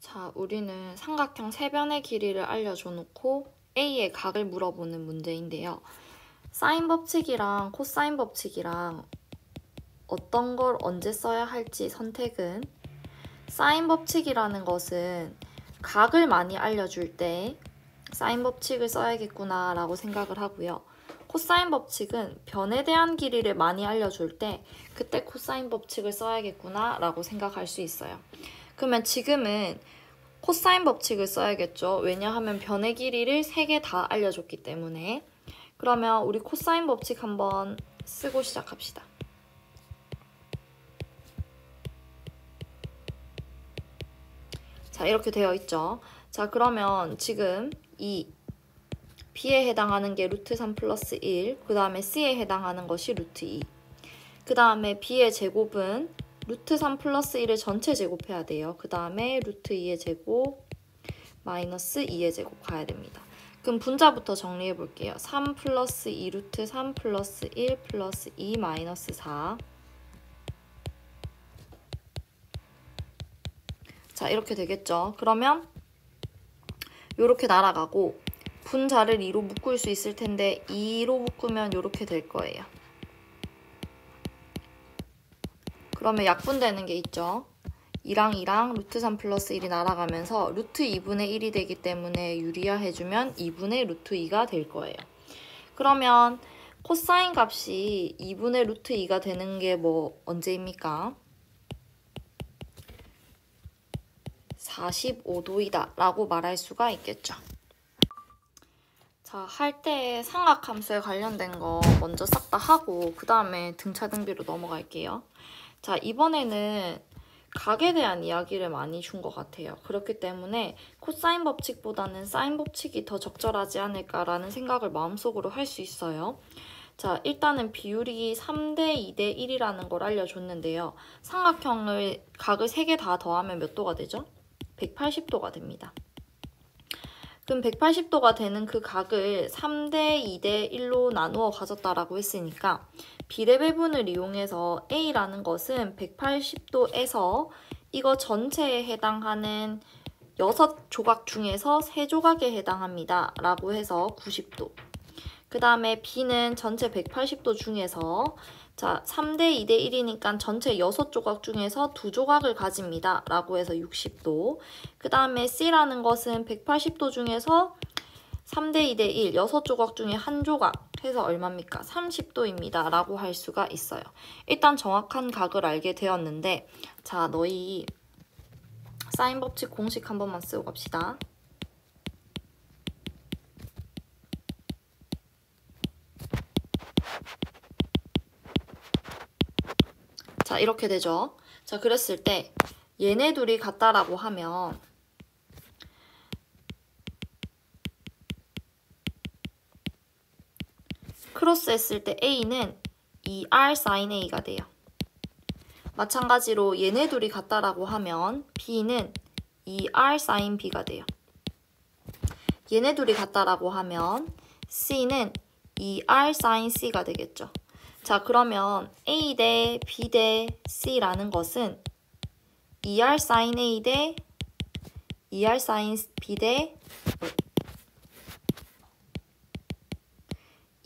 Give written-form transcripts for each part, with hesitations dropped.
자, 우리는 삼각형 세변의 길이를 알려줘 놓고 A의 각을 물어보는 문제인데요. 사인 법칙이랑 코사인 법칙이랑 어떤 걸 언제 써야 할지 선택은 사인 법칙이라는 것은 각을 많이 알려줄 때 사인 법칙을 써야겠구나 라고 생각을 하고요. 코사인 법칙은 변에 대한 길이를 많이 알려줄 때 그때 코사인 법칙을 써야겠구나 라고 생각할 수 있어요. 그러면 지금은 코사인 법칙을 써야겠죠. 왜냐하면 변의 길이를 3개 다 알려줬기 때문에. 그러면 우리 코사인 법칙 한번 쓰고 시작합시다. 자, 이렇게 되어 있죠. 자, 그러면 지금 이 B에 해당하는 게 루트 3 플러스 1, 그 다음에 C에 해당하는 것이 루트 2. 그 다음에 B의 제곱은 루트 3 플러스 1을 전체 제곱해야 돼요. 그 다음에 루트 2의 제곱 마이너스 2의 제곱 가야 됩니다. 그럼 분자부터 정리해 볼게요. 3 플러스 2 루트 3 플러스 1 플러스 2 마이너스 4. 자, 이렇게 되겠죠. 그러면 이렇게 날아가고 분자를 2로 묶을 수 있을 텐데 2로 묶으면 이렇게 될 거예요. 그러면 약분되는 게 있죠. 2랑 2랑 루트 3 플러스 1이 날아가면서 루트 2분의 1이 되기 때문에 유리화 해주면 2분의 루트 2가 될 거예요. 그러면 코사인 값이 2분의 루트 2가 되는 게 뭐 언제입니까? 45도이다 라고 말할 수가 있겠죠. 자, 할 때 삼각함수에 관련된 거 먼저 싹 다 하고 그 다음에 등차등비로 넘어갈게요. 자, 이번에는 각에 대한 이야기를 많이 준 것 같아요. 그렇기 때문에 코사인 법칙보다는 사인 법칙이 더 적절하지 않을까라는 생각을 마음속으로 할 수 있어요. 자, 일단은 비율이 3대 2대 1이라는 걸 알려줬는데요. 삼각형을 각을 3개 다 더하면 몇 도가 되죠? 180도가 됩니다. 그럼 180도가 되는 그 각을 3대 2대 1로 나누어 가졌다라고 했으니까 비례배분을 이용해서 A라는 것은 180도에서 이거 전체에 해당하는 6조각 중에서 3조각에 해당합니다. 라고 해서 90도. 그 다음에 B는 전체 180도 중에서 자 3대 2대 1이니까 전체 6조각 중에서 2조각을 가집니다. 라고 해서 60도. 그 다음에 C라는 것은 180도 중에서 3대 2대 1, 6조각 중에 1조각 해서 얼마입니까? 30도입니다. 라고 할 수가 있어요. 일단 정확한 각을 알게 되었는데 자, 너희 사인 법칙 공식 한 번만 쓰고 갑시다. 자, 이렇게 되죠. 자, 그랬을 때 얘네 둘이 같다라고 하면 크로스 했을 때 A는 2R sin A가 돼요. 마찬가지로 얘네 둘이 같다라고 하면 B는 2R sin B가 돼요. 얘네 둘이 같다라고 하면 C는 2R sin C가 되겠죠. 자, 그러면 A 대 B 대 C라는 것은 2R sin A 대 2R sin B 대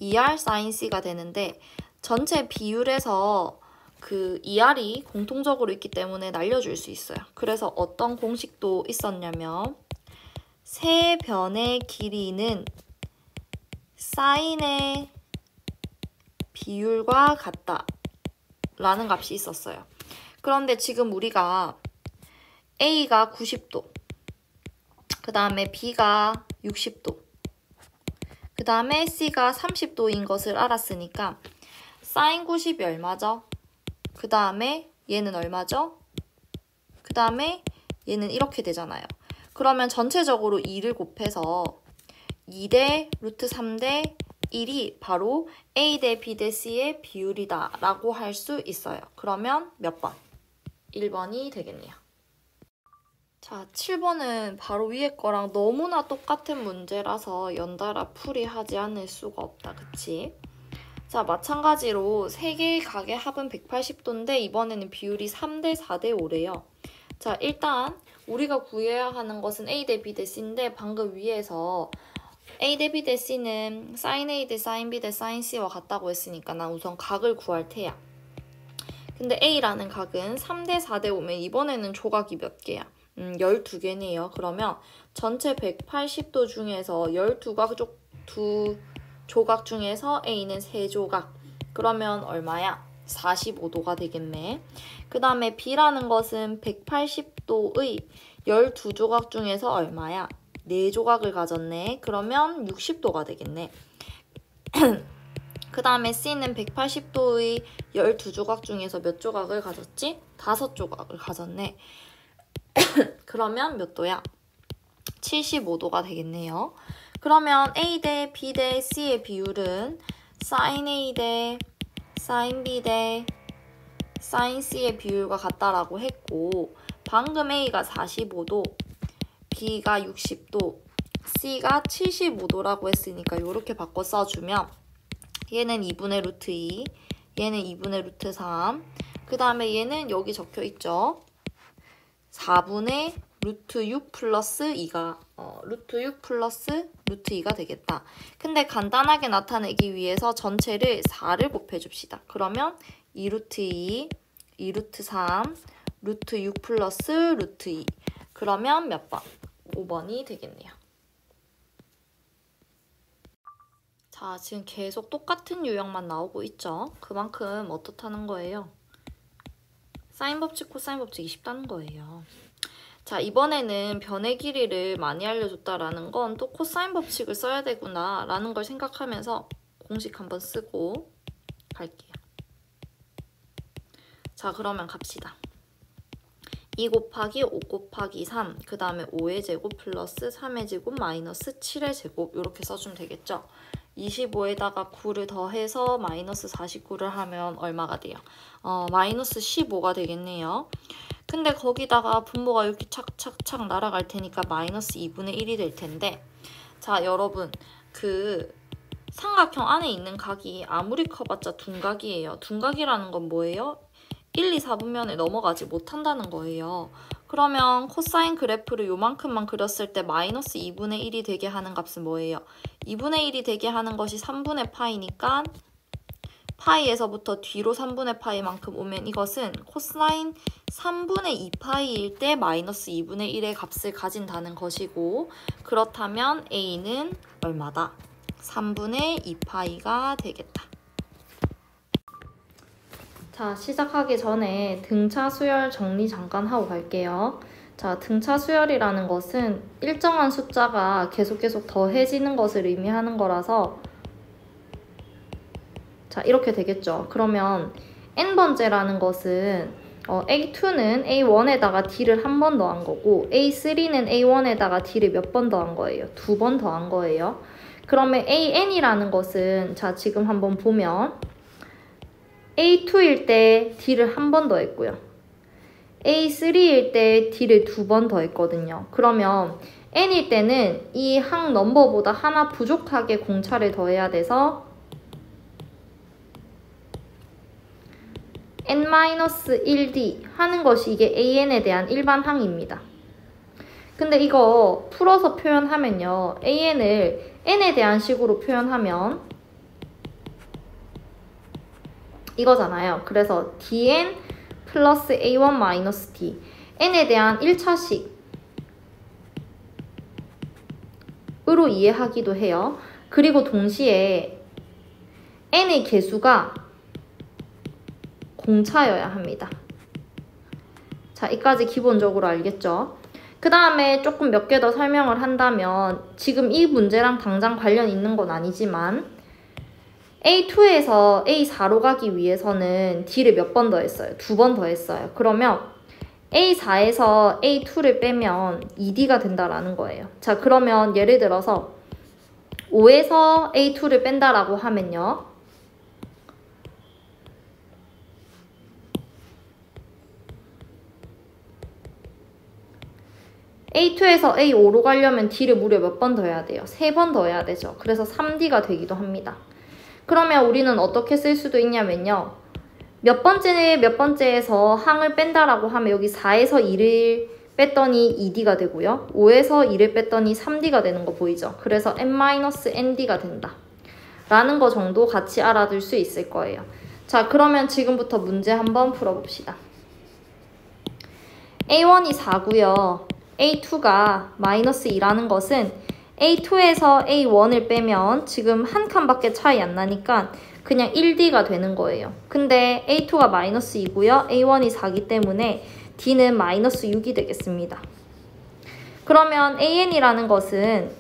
2R sin C가 되는데 전체 비율에서 그 2R이 공통적으로 있기 때문에 날려줄 수 있어요. 그래서 어떤 공식도 있었냐면 세 변의 길이는 사인의 비율과 같다 라는 값이 있었어요. 그런데 지금 우리가 A가 90도, 그 다음에 B가 60도, 그 다음에 C가 30도인 것을 알았으니까 사인 90이 얼마죠? 그 다음에 얘는 얼마죠? 그 다음에 얘는 이렇게 되잖아요. 그러면 전체적으로 2를 곱해서 2대 루트 3대 1이 바로 A 대 B 대 C의 비율이다 라고 할 수 있어요. 그러면 몇 번? 1번이 되겠네요. 자, 7번은 바로 위에 거랑 너무나 똑같은 문제라서 연달아 풀이하지 않을 수가 없다. 그치? 자, 마찬가지로 3개의 각의 합은 180도인데 이번에는 비율이 3대 4대 5래요. 자, 일단 우리가 구해야 하는 것은 A 대 B 대 C인데 방금 위에서 A 대 B 대 C는 sin A 대 sin B 대 sin C와 같다고 했으니까 난 우선 각을 구할 테야. 근데 A라는 각은 3대 4대 5면 이번에는 조각이 몇 개야? 12개네요. 그러면 전체 180도 중에서 12조각 중에서 A는 3조각. 그러면 얼마야? 45도가 되겠네. 그 다음에 B라는 것은 180도의 12조각 중에서 얼마야? 4조각을 가졌네. 그러면 60도가 되겠네. 그 다음에 C는 180도의 12조각 중에서 몇 조각을 가졌지? 5조각을 가졌네. 그러면 몇 도야? 75도가 되겠네요. 그러면 A 대 B 대 C의 비율은 sin A 대 sin B 대 sin C의 비율과 같다라고 했고 방금 A가 45도, B가 60도, C가 75도라고 했으니까 이렇게 바꿔 써주면 얘는 2분의 루트 2, 얘는 2분의 루트 3, 그 다음에 얘는 여기 적혀 있죠. 4분의 루트 6 플러스 2가 루트 6 플러스 루트 2가 되겠다. 근데 간단하게 나타내기 위해서 전체를 4를 곱해줍시다. 그러면 2루트 2, 2루트 3, 루트 6 플러스 루트 2. 그러면 몇 번? 5번이 되겠네요. 자, 지금 계속 똑같은 유형만 나오고 있죠? 그만큼 어떻다는 거예요? 사인 법칙, 코사인 법칙이 쉽다는 거예요. 자, 이번에는 변의 길이를 많이 알려줬다라는 건 또 코사인 법칙을 써야 되구나 라는 걸 생각하면서 공식 한번 쓰고 갈게요. 자, 그러면 갑시다. 2 곱하기 5 곱하기 3, 그 다음에 5의 제곱 플러스 3의 제곱 마이너스 7의 제곱 이렇게 써주면 되겠죠? 25에다가 9를 더해서 마이너스 49를 하면 얼마가 돼요? 마이너스 15가 되겠네요. 근데 거기다가 분모가 이렇게 착착착 날아갈 테니까 마이너스 2분의 1이 될 텐데 자, 여러분 그 삼각형 안에 있는 각이 아무리 커봤자 둔각이에요. 둔각이라는 건 뭐예요? 1, 2, 4분면에 넘어가지 못한다는 거예요. 그러면 코사인 그래프를 요만큼만 그렸을 때 마이너스 2분의 1이 되게 하는 값은 뭐예요? 2분의 1이 되게 하는 것이 3분의 파이니까 파이에서부터 뒤로 3분의 파이만큼 오면 이것은 코사인 3분의 2파이일 때 마이너스 2분의 1의 값을 가진다는 것이고 그렇다면 A는 얼마다? 3분의 2파이가 되겠다. 자, 시작하기 전에 등차 수열 정리 잠깐 하고 갈게요. 자, 등차 수열이라는 것은 일정한 숫자가 계속 더해지는 것을 의미하는 거라서 자, 이렇게 되겠죠. 그러면 n번째라는 것은 A2는 A1에다가 D를 한 번 더한 거고 A3는 A1에다가 D를 몇 번 더한 거예요? 2번 더한 거예요. 그러면 AN이라는 것은 자, 지금 한번 보면 A2일 때 D를 한 번 더했고요. A3일 때 D를 2번 더했거든요. 그러면 N일 때는 이 항 넘버보다 하나 부족하게 공차를 더해야 돼서 N-1D 하는 것이 이게 AN에 대한 일반 항입니다. 근데 이거 풀어서 표현하면요. AN을 N에 대한 식으로 표현하면 이거잖아요. 그래서 DN 플러스 A1 마이너스 D N에 대한 1차식으로 이해하기도 해요. 그리고 동시에 N의 개수가 공차여야 합니다. 자, 이까지 기본적으로 알겠죠? 그 다음에 조금 몇 개 더 설명을 한다면 지금 이 문제랑 당장 관련 있는 건 아니지만 A2에서 A4로 가기 위해서는 D를 몇 번 더했어요? 2번 더했어요. 그러면 A4에서 A2를 빼면 2D가 된다라는 거예요. 자, 그러면 예를 들어서 5에서 A2를 뺀다라고 하면요. A2에서 A5로 가려면 D를 무려 몇 번 더해야 돼요? 3번 더해야 되죠. 그래서 3D가 되기도 합니다. 그러면 우리는 어떻게 쓸 수도 몇 번째에서 항을 뺀다라고 하면 여기 4에서 2를 뺐더니 2D가 되고요. 5에서 2를 뺐더니 3D가 되는 거 보이죠? 그래서 n-ND가 된다. 라는 거 정도 같이 알아둘 수 있을 거예요. 자, 그러면 지금부터 문제 한번 풀어봅시다. A1이 4고요. A2가 마이너스 2라는 것은 A2에서 A1을 빼면 지금 한 칸밖에 차이 안 나니까 그냥 1D가 되는 거예요. 근데 A2가 마이너스 2고요. A1이 4기 때문에 D는 마이너스 6이 되겠습니다. 그러면 AN이라는 것은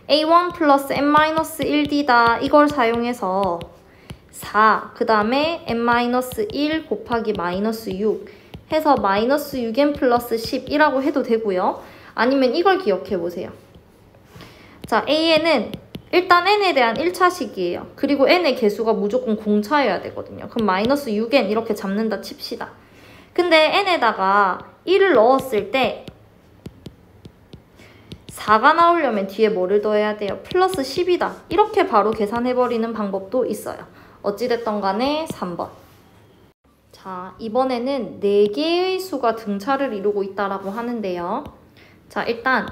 A1 플러스 N-1D다. 이걸 사용해서 4, 그 다음에 N-1 곱하기 마이너스 6 해서 마이너스 6N 플러스 10이라고 해도 되고요. 아니면 이걸 기억해 보세요. 자, AN은 일단 N에 대한 1차식이에요. 그리고 N의 개수가 무조건 공차여야 되거든요. 그럼 마이너스 6N 이렇게 잡는다 칩시다. 근데 N에다가 1을 넣었을 때 4가 나오려면 뒤에 뭐를 더해야 돼요? 플러스 10이다. 이렇게 바로 계산해버리는 방법도 있어요. 어찌됐던 간에 3번. 자, 이번에는 4개의 수가 등차를 이루고 있다라고 하는데요. 자, 일단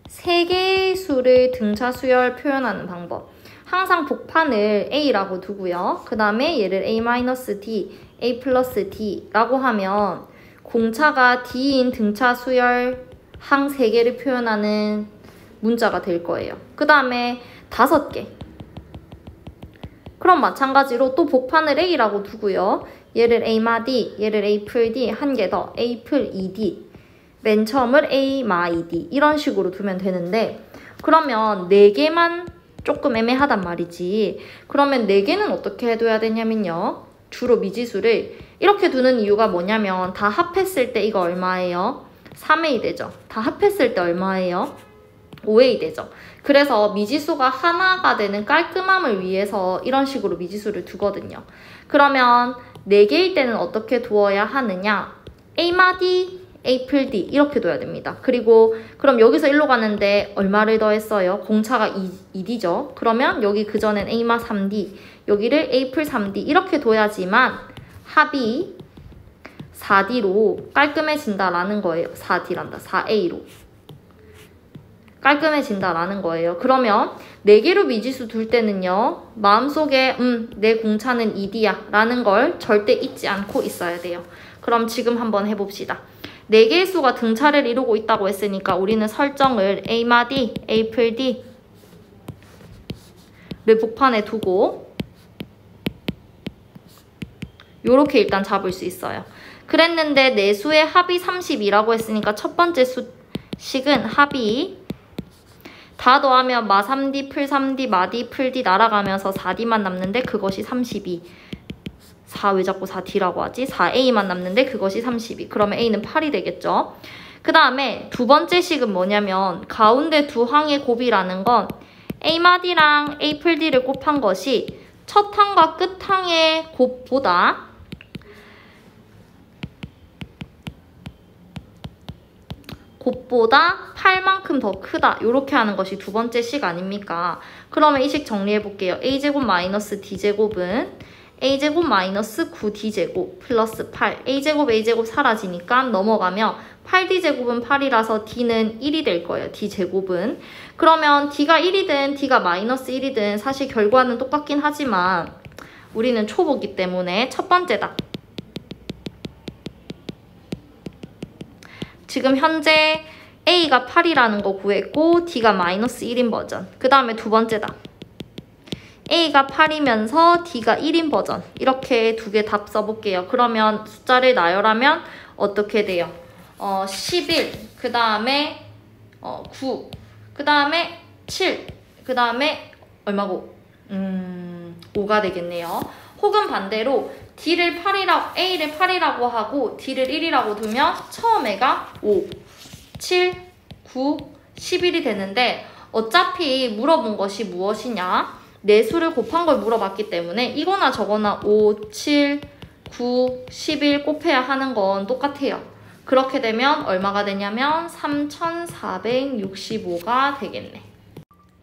3개의 수를 등차 수열 표현하는 방법. 항상 복판을 A라고 두고요. 그 다음에 얘를 A-D, A 플러스 D라고 하면 공차가 D인 등차 수열 항 3개를 표현하는 문자가 될 거예요. 그 다음에 5개. 그럼 마찬가지로 또 복판을 A라고 두고요. 얘를 A-D, 얘를 A 풀 D, 한 개 더 A 풀 2D. 맨 처음을 A-2D 이런 식으로 두면 되는데 그러면 4개만 조금 애매하단 말이지. 그러면 4개는 어떻게 해둬야 되냐면요. 주로 미지수를 이렇게 두는 이유가 뭐냐면 다 합했을 때 이거 얼마예요? 3A 되죠. 다 합했을 때 얼마예요? 5A 되죠. 그래서 미지수가 하나가 되는 깔끔함을 위해서 이런 식으로 미지수를 두거든요. 그러면 4개일 때는 어떻게 두어야 하느냐? A-D, A 풀 D 이렇게 둬야 됩니다. 그리고 그럼 여기서 1로 가는데 얼마를 더했어요? 공차가 2D죠. 그러면 여기 그전엔 A-, 3D 여기를 A 풀 3D 이렇게 둬야지만 합이 4D로 깔끔해진다라는 거예요. 4D란다. 4A로. 깔끔해진다라는 거예요. 그러면 4개로 미지수 둘 때는요. 마음속에 내 공차는 2D야 라는 걸 절대 잊지 않고 있어야 돼요. 그럼 지금 한번 해봅시다. 4개의 수가 등차를 이루고 있다고 했으니까 우리는 설정을 A-D, A 풀 D를 복판에 두고 요렇게 일단 잡을 수 있어요. 그랬는데 내 수의 합이 32라고 했으니까 첫 번째 수식은 합이 다 더하면 마 3D, 풀 3D, 마D, 풀 D 날아가면서 4D만 남는데 그것이 32. 4 왜 자꾸 4D라고 하지? 4A만 남는데 그것이 32. 그러면 A는 8이 되겠죠. 그 다음에 두 번째 식은 뭐냐면 가운데 두 항의 곱이라는 건 A-D랑 A 풀 D를 곱한 것이 첫 항과 끝 항의 곱보다 곱보다 8만큼 더 크다. 이렇게 하는 것이 두 번째 식 아닙니까? 그러면 이 식 정리해 볼게요. A제곱 마이너스 D제곱은 A제곱 마이너스 9D제곱 플러스 8. A제곱 A제곱 사라지니까 넘어가면 8D제곱은 8이라서 D는 1이 될 거예요. D제곱은. 그러면 D가 1이든 D가 마이너스 1이든 사실 결과는 똑같긴 하지만 우리는 초보기 때문에 첫 번째다. 지금 현재 A가 8이라는 거 구했고 D가 마이너스 1인 버전. 그 다음에 두 번째다. A가 8이면서 D가 1인 버전. 이렇게 두 개 답 써볼게요. 그러면 숫자를 나열하면 어떻게 돼요? 11, 그 다음에 9, 그 다음에 7, 그 다음에 얼마고? 5가 되겠네요. 혹은 반대로 A를 8이라고 하고 D를 1이라고 두면 처음에가 5, 7, 9, 11이 되는데 어차피 물어본 것이 무엇이냐? 내 수를 곱한 걸 물어봤기 때문에 이거나 저거나 5, 7, 9, 11 곱해야 하는 건 똑같아요. 그렇게 되면 얼마가 되냐면 3465가 되겠네.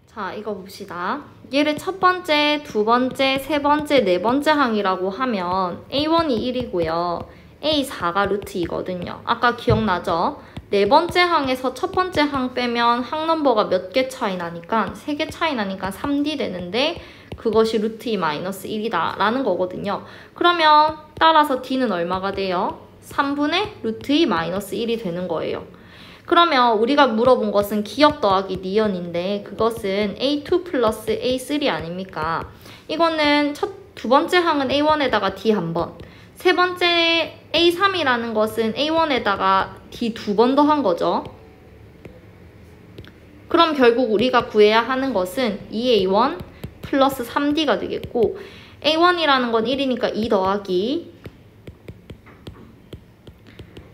자, 이거 봅시다. 얘를 첫 번째, 두 번째, 세 번째, 네 번째 항이라고 하면 A1이 1이고요. A4가 루트 2거든요. 아까 기억나죠? 네 번째 항에서 첫 번째 항 빼면 항 넘버가 몇 개 차이 나니까 3개 차이 나니까 3D 되는데 그것이 루트 2-1이다 라는 거거든요. 그러면 따라서 D는 얼마가 돼요? 3분의 루트 2-1이 되는 거예요. 그러면 우리가 물어본 것은 기억 더하기 니은인데 그것은 A2 플러스 A3 아닙니까? 이거는 두 번째 항은 A1에다가 D 한 번, 세 번째 A3이라는 것은 A1에다가 D 2번 더한 거죠. 그럼 결국 우리가 구해야 하는 것은 2A1 플러스 3D가 되겠고 A1이라는 건 1이니까 2 더하기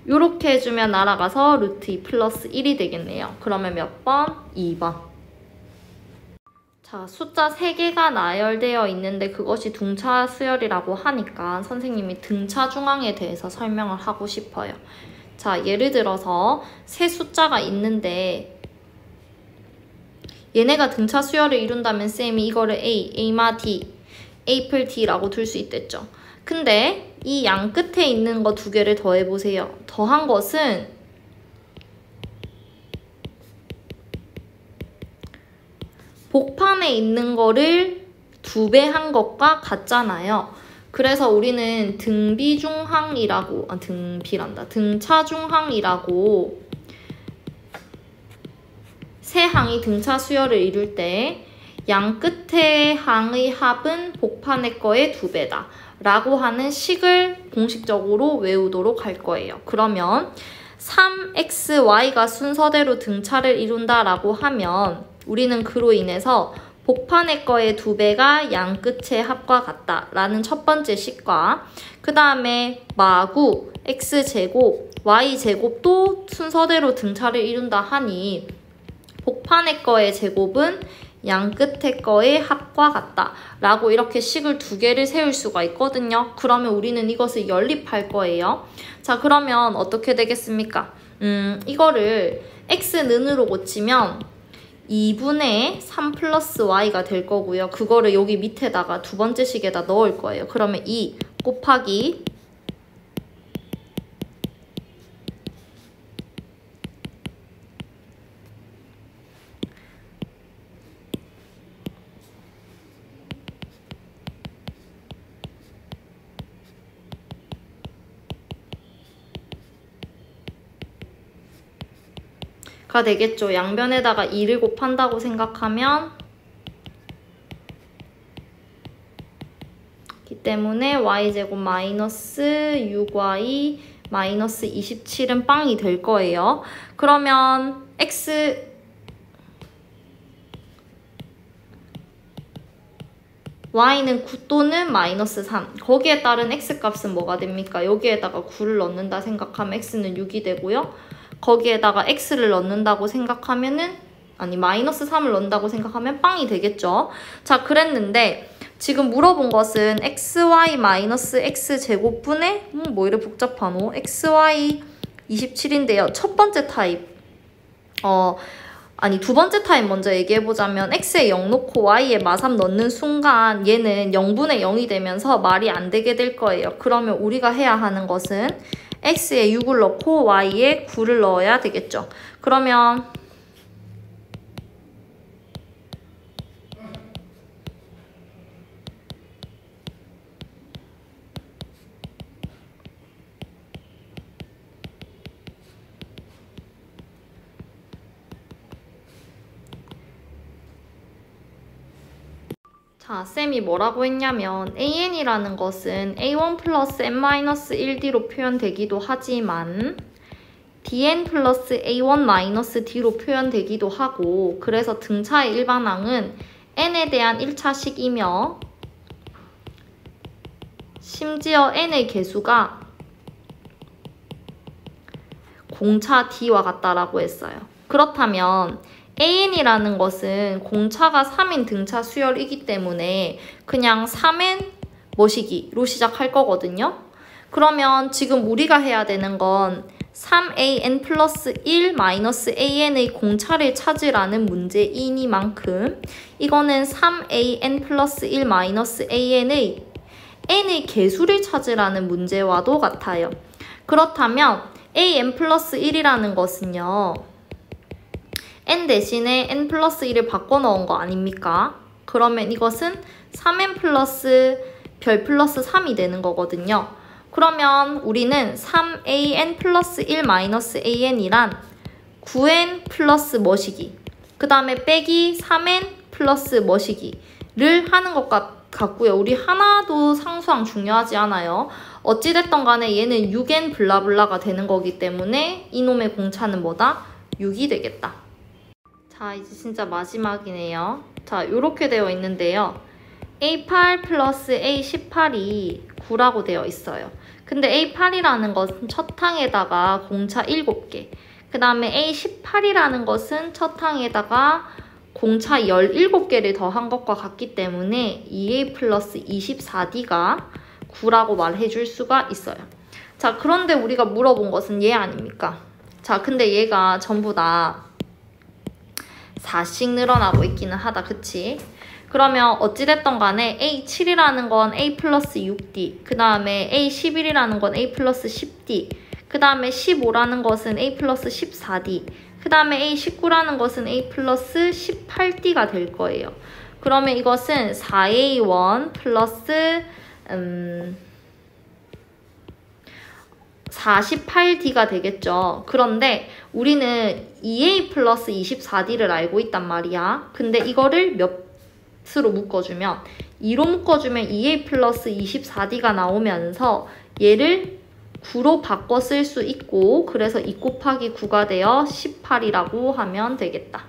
요렇게 해주면 날아가서 루트 2 플러스 1이 되겠네요. 그러면 몇 번? 2번. 자, 숫자 3개가 나열되어 있는데 그것이 등차 수열이라고 하니까 선생님이 등차 중항에 대해서 설명을 하고 싶어요. 자, 예를 들어서 세 숫자가 있는데 얘네가 등차 수열을 이룬다면 쌤이 이거를 A, A마 D, A플 D라고 둘 수 있댔죠. 근데 이 양 끝에 있는 거 2개를 더해보세요. 더한 것은 복판에 있는 거를 2배 한 것과 같잖아요. 그래서 우리는 등차중항이라고 세 항이 등차 수열을 이룰 때 양 끝의 항의 합은 복판의 거의 2배다 라고 하는 식을 공식적으로 외우도록 할 거예요. 그러면 3xy가 순서대로 등차를 이룬다 라고 하면 우리는 그로 인해서 복판의 거의 2배가 양 끝의 합과 같다 라는 첫 번째 식과 그 다음에 마구 x제곱 y제곱도 순서대로 등차를 이룬다 하니 복판의 거의 제곱은 양 끝의 거의 합과 같다 라고 이렇게 식을 2개를 세울 수가 있거든요. 그러면 우리는 이것을 연립할 거예요. 자, 그러면 어떻게 되겠습니까? 이거를 x는으로 고치면 2분의 3 플러스 y가 될 거고요. 그거를 여기 밑에다가 두 번째 식에다 넣을 거예요. 그러면 2 곱하기 가 되겠죠. 양변에다가 2를 곱한다고 생각하면 기 때문에 y제곱 마이너스 6y 마이너스 27은 빵이 될 거예요. 그러면 x y는 9 또는 마이너스 3 거기에 따른 x값은 뭐가 됩니까? 여기에다가 9를 넣는다 생각하면 x는 6이 되고요. 거기에다가 x를 넣는다고 생각하면은 마이너스 3을 넣는다고 생각하면 빵이 되겠죠. 자, 그랬는데 지금 물어본 것은 xy 마이너스 x제곱분의 뭐 이래 복잡하노? xy 27인데요. 첫 번째 타입 두 번째 타입 먼저 얘기해보자면 x에 0 놓고 y에 마3 넣는 순간 얘는 0분의 0이 되면서 말이 안 되게 될 거예요. 그러면 우리가 해야 하는 것은 x에 6을 넣고 y에 9를 넣어야 되겠죠. 그러면 자, 쌤이 뭐라고 했냐면 an이라는 것은 a1 플러스 n-1d로 표현되기도 하지만 dn 플러스 a1 마이너스 d로 표현되기도 하고 그래서 등차의 일반항은 n에 대한 1차식이며 심지어 n의 개수가 공차 d와 같다라고 했어요. 그렇다면 an이라는 것은 공차가 3인 등차 수열이기 때문에 그냥 3n 뭐시기로 시작할 거거든요. 그러면 지금 우리가 해야 되는 건 3an 플러스 1 마이너스 an의 공차를 찾으라는 문제이니만큼 이거는 3an 플러스 1 마이너스 an의 n의 개수를 찾으라는 문제와도 같아요. 그렇다면 an 플러스 1이라는 것은요. n 대신에 n 플러스 1을 바꿔놓은 거 아닙니까? 그러면 이것은 3n 플러스 별 플러스 3이 되는 거거든요. 그러면 우리는 3an 플러스 1 마이너스 an이란 9n 플러스 뭐시기, 그 다음에 빼기 3n 플러스 뭐시기를 하는 것 같고요. 우리 하나도 상수항 중요하지 않아요. 어찌됐던 간에 얘는 6n 블라블라가 되는 거기 때문에 이놈의 공차는 뭐다? 6이 되겠다. 자, 이제 진짜 마지막이네요. 자, 요렇게 되어 있는데요. A8 플러스 A18이 9라고 되어 있어요. 근데 A8이라는 것은 첫 항에다가 공차 7개, 그 다음에 A18이라는 것은 첫 항에다가 공차 17개를 더한 것과 같기 때문에 2A 플러스 24D가 9라고 말해줄 수가 있어요. 자, 그런데 우리가 물어본 것은 얘 아닙니까? 자, 근데 얘가 전부 다 4씩 늘어나고 있기는 하다, 그치? 그러면 어찌됐던 간에 A7이라는 건 A 플러스 6D, 그 다음에 A11이라는 건 A 플러스 10D, 그 다음에 15라는 것은 A 플러스 14D, 그 다음에 A19라는 것은 A 플러스 18D가 될 거예요. 그러면 이것은 4A1 플러스 48D가 되겠죠. 그런데 우리는 2A 플러스 24D를 알고 있단 말이야. 근데 이거를 몇으로 묶어주면 2로 묶어주면 2A 플러스 24D가 나오면서 얘를 9로 바꿔 쓸 수 있고, 그래서 2 곱하기 9가 되어 18이라고 하면 되겠다.